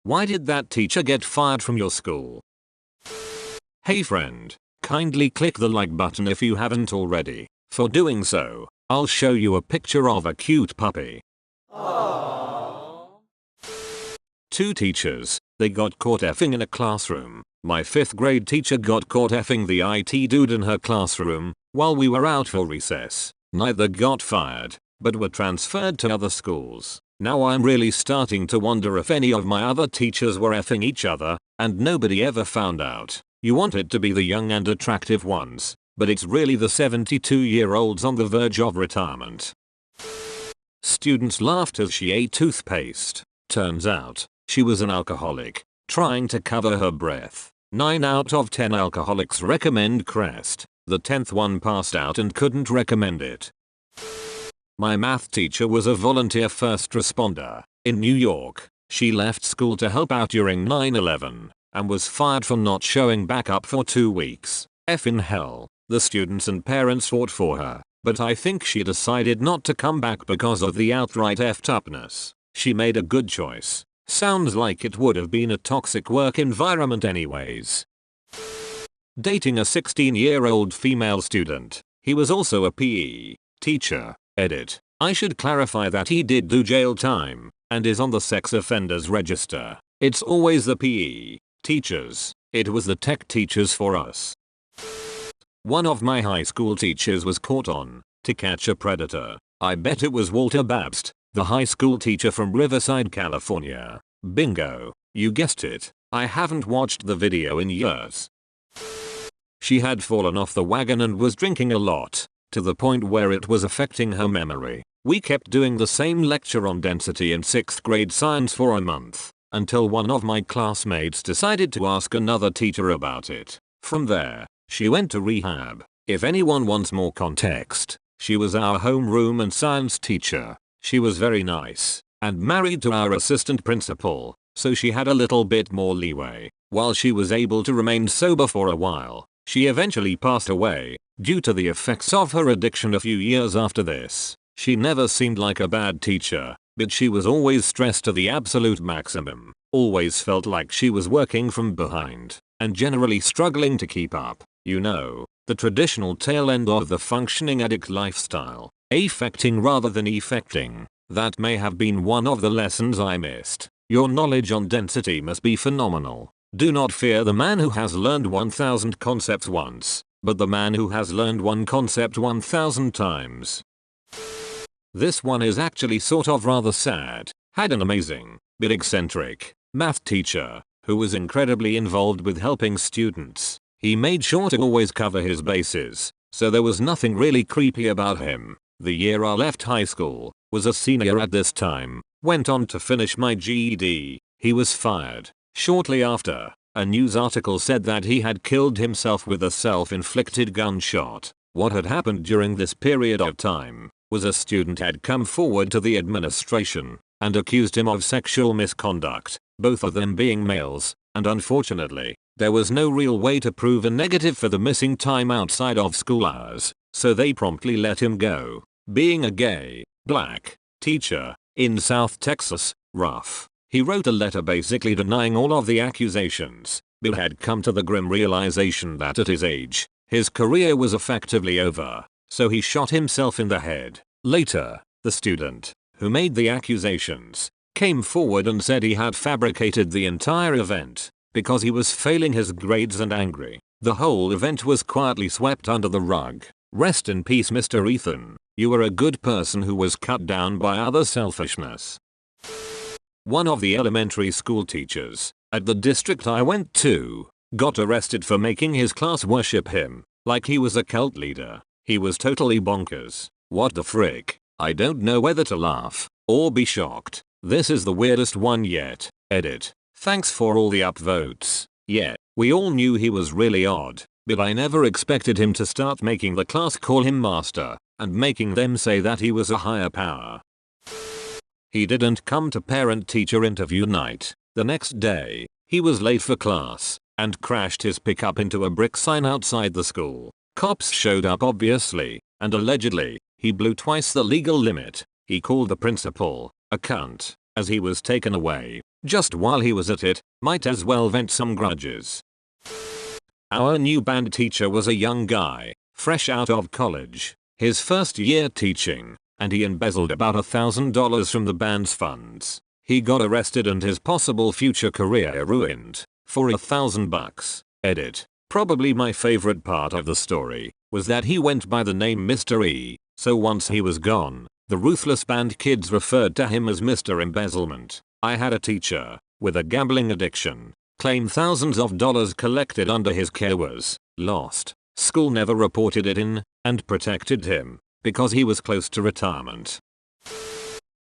Why did that teacher get fired from your school? Hey friend, kindly click the like button if you haven't already. For doing so, I'll show you a picture of a cute puppy. Aww. Two teachers, they got caught effing in a classroom. My 5th grade teacher got caught effing the IT dude in her classroom while we were out for recess. Neither got fired, but were transferred to other schools. Now I'm really starting to wonder if any of my other teachers were effing each other, and nobody ever found out. You want it to be the young and attractive ones, but it's really the 72-year-olds on the verge of retirement. Students laughed as she ate toothpaste. Turns out, she was an alcoholic, trying to cover her breath. 9 out of 10 alcoholics recommend Crest. The 10th one passed out and couldn't recommend it. My math teacher was a volunteer first responder. In New York, she left school to help out during 9/11 and was fired for not showing back up for 2 weeks. Effin' hell. The students and parents fought for her, but I think she decided not to come back because of the outright effed upness. She made a good choice. Sounds like it would have been a toxic work environment anyways. Dating a 16-year-old female student. He was also a PE teacher. Edit. I should clarify that he did do jail time and is on the sex offenders register. It's always the PE teachers. It was the tech teachers for us. One of my high school teachers was caught on To Catch a Predator. I bet it was Walter Babst, the high school teacher from Riverside, California. Bingo. You guessed it. I haven't watched the video in years. She had fallen off the wagon and was drinking a lot, to the point where it was affecting her memory. We kept doing the same lecture on density in 6th grade science for a month, until one of my classmates decided to ask another teacher about it. From there, she went to rehab. If anyone wants more context, she was our homeroom and science teacher. She was very nice, and married to our assistant principal, so she had a little bit more leeway. While she was able to remain sober for a while, she eventually passed away due to the effects of her addiction a few years after this. She never seemed like a bad teacher, but she was always stressed to the absolute maximum, always felt like she was working from behind, and generally struggling to keep up. You know, the traditional tail end of the functioning addict lifestyle, affecting rather than effecting. That may have been one of the lessons I missed. Your knowledge on density must be phenomenal. Do not fear the man who has learned 1000 concepts once, but the man who has learned one concept 1000 times. This one is actually sort of rather sad. Had an amazing, but eccentric, math teacher, who was incredibly involved with helping students. He made sure to always cover his bases, so there was nothing really creepy about him. The year I left high school, was a senior at this time, went on to finish my GED. He was fired. Shortly after, a news article said that he had killed himself with a self-inflicted gunshot. What had happened during this period of time was a student had come forward to the administration and accused him of sexual misconduct, both of them being males, and unfortunately, there was no real way to prove a negative for the missing time outside of school hours, so they promptly let him go. Being a gay, black teacher in South Texas, rough. He wrote a letter basically denying all of the accusations, but had come to the grim realization that at his age, his career was effectively over, so he shot himself in the head. Later, the student, who made the accusations, came forward and said he had fabricated the entire event because he was failing his grades and angry. The whole event was quietly swept under the rug. Rest in peace, Mr. Ethan. You were a good person who was cut down by other selfishness. One of the elementary school teachers at the district I went to got arrested for making his class worship him like he was a cult leader. He was totally bonkers. What the frick? I don't know whether to laugh or be shocked. This is the weirdest one yet. Edit. Thanks for all the upvotes. Yeah, we all knew he was really odd, but I never expected him to start making the class call him master and making them say that he was a higher power. He didn't come to parent-teacher interview night. The next day, he was late for class and crashed his pickup into a brick sign outside the school. Cops showed up obviously, and allegedly, he blew twice the legal limit. He called the principal a cunt as he was taken away. Just while he was at it, might as well vent some grudges. Our new band teacher was a young guy, fresh out of college, his first year teaching, and he embezzled about $1,000 from the band's funds. He got arrested and his possible future career ruined for $1,000. Edit. Probably my favorite part of the story was that he went by the name Mr. E, so once he was gone, the ruthless band kids referred to him as Mr. Embezzlement. I had a teacher with a gambling addiction claim thousands of dollars collected under his care was lost. School never reported it in and protected him because he was close to retirement.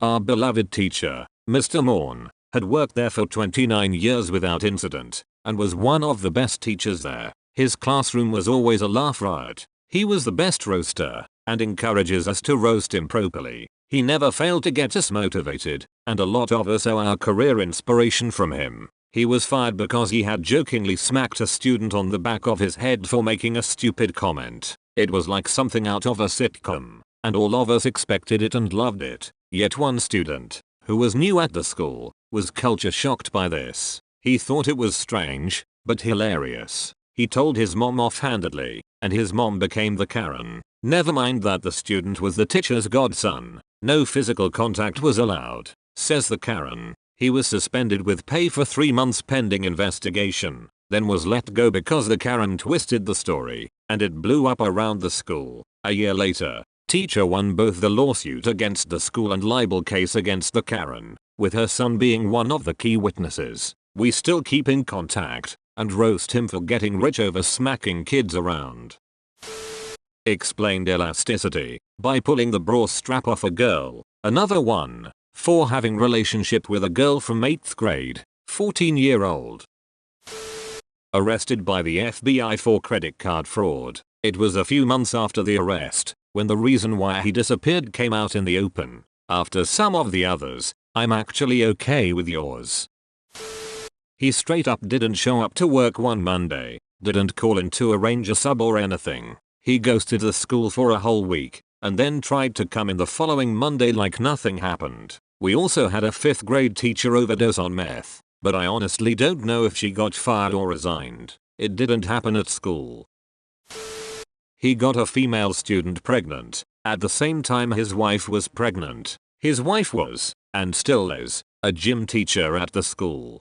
Our beloved teacher, Mr. Morn, had worked there for 29 years without incident and was one of the best teachers there. His classroom was always a laugh riot. He was the best roaster and encourages us to roast improperly. He never failed to get us motivated, and a lot of us owe our career inspiration from him. He was fired because he had jokingly smacked a student on the back of his head for making a stupid comment. It was like something out of a sitcom, and all of us expected it and loved it. Yet one student, who was new at the school, was culture shocked by this. He thought it was strange, but hilarious. He told his mom offhandedly, and his mom became the Karen. Never mind that the student was the teacher's godson. No physical contact was allowed, says the Karen. He was suspended with pay for 3 months pending investigation, then was let go because the Karen twisted the story, and it blew up around the school. A year later, teacher won both the lawsuit against the school and libel case against the Karen, with her son being one of the key witnesses. We still keep in contact and roast him for getting rich over smacking kids around. Explained elasticity by pulling the bra strap off a girl. Another one for having relationship with a girl from 8th grade, 14-year-old. Arrested by the FBI for credit card fraud. It was a few months after the arrest when the reason why he disappeared came out in the open. After some of the others, I'm actually okay with yours. He straight up didn't show up to work one Monday, didn't call in to arrange a sub or anything. He ghosted the school for a whole week, and then tried to come in the following Monday like nothing happened. We also had a 5th grade teacher overdose on meth, but I honestly don't know if she got fired or resigned. It didn't happen at school. He got a female student pregnant at the same time his wife was pregnant. His wife was, and still is, a gym teacher at the school.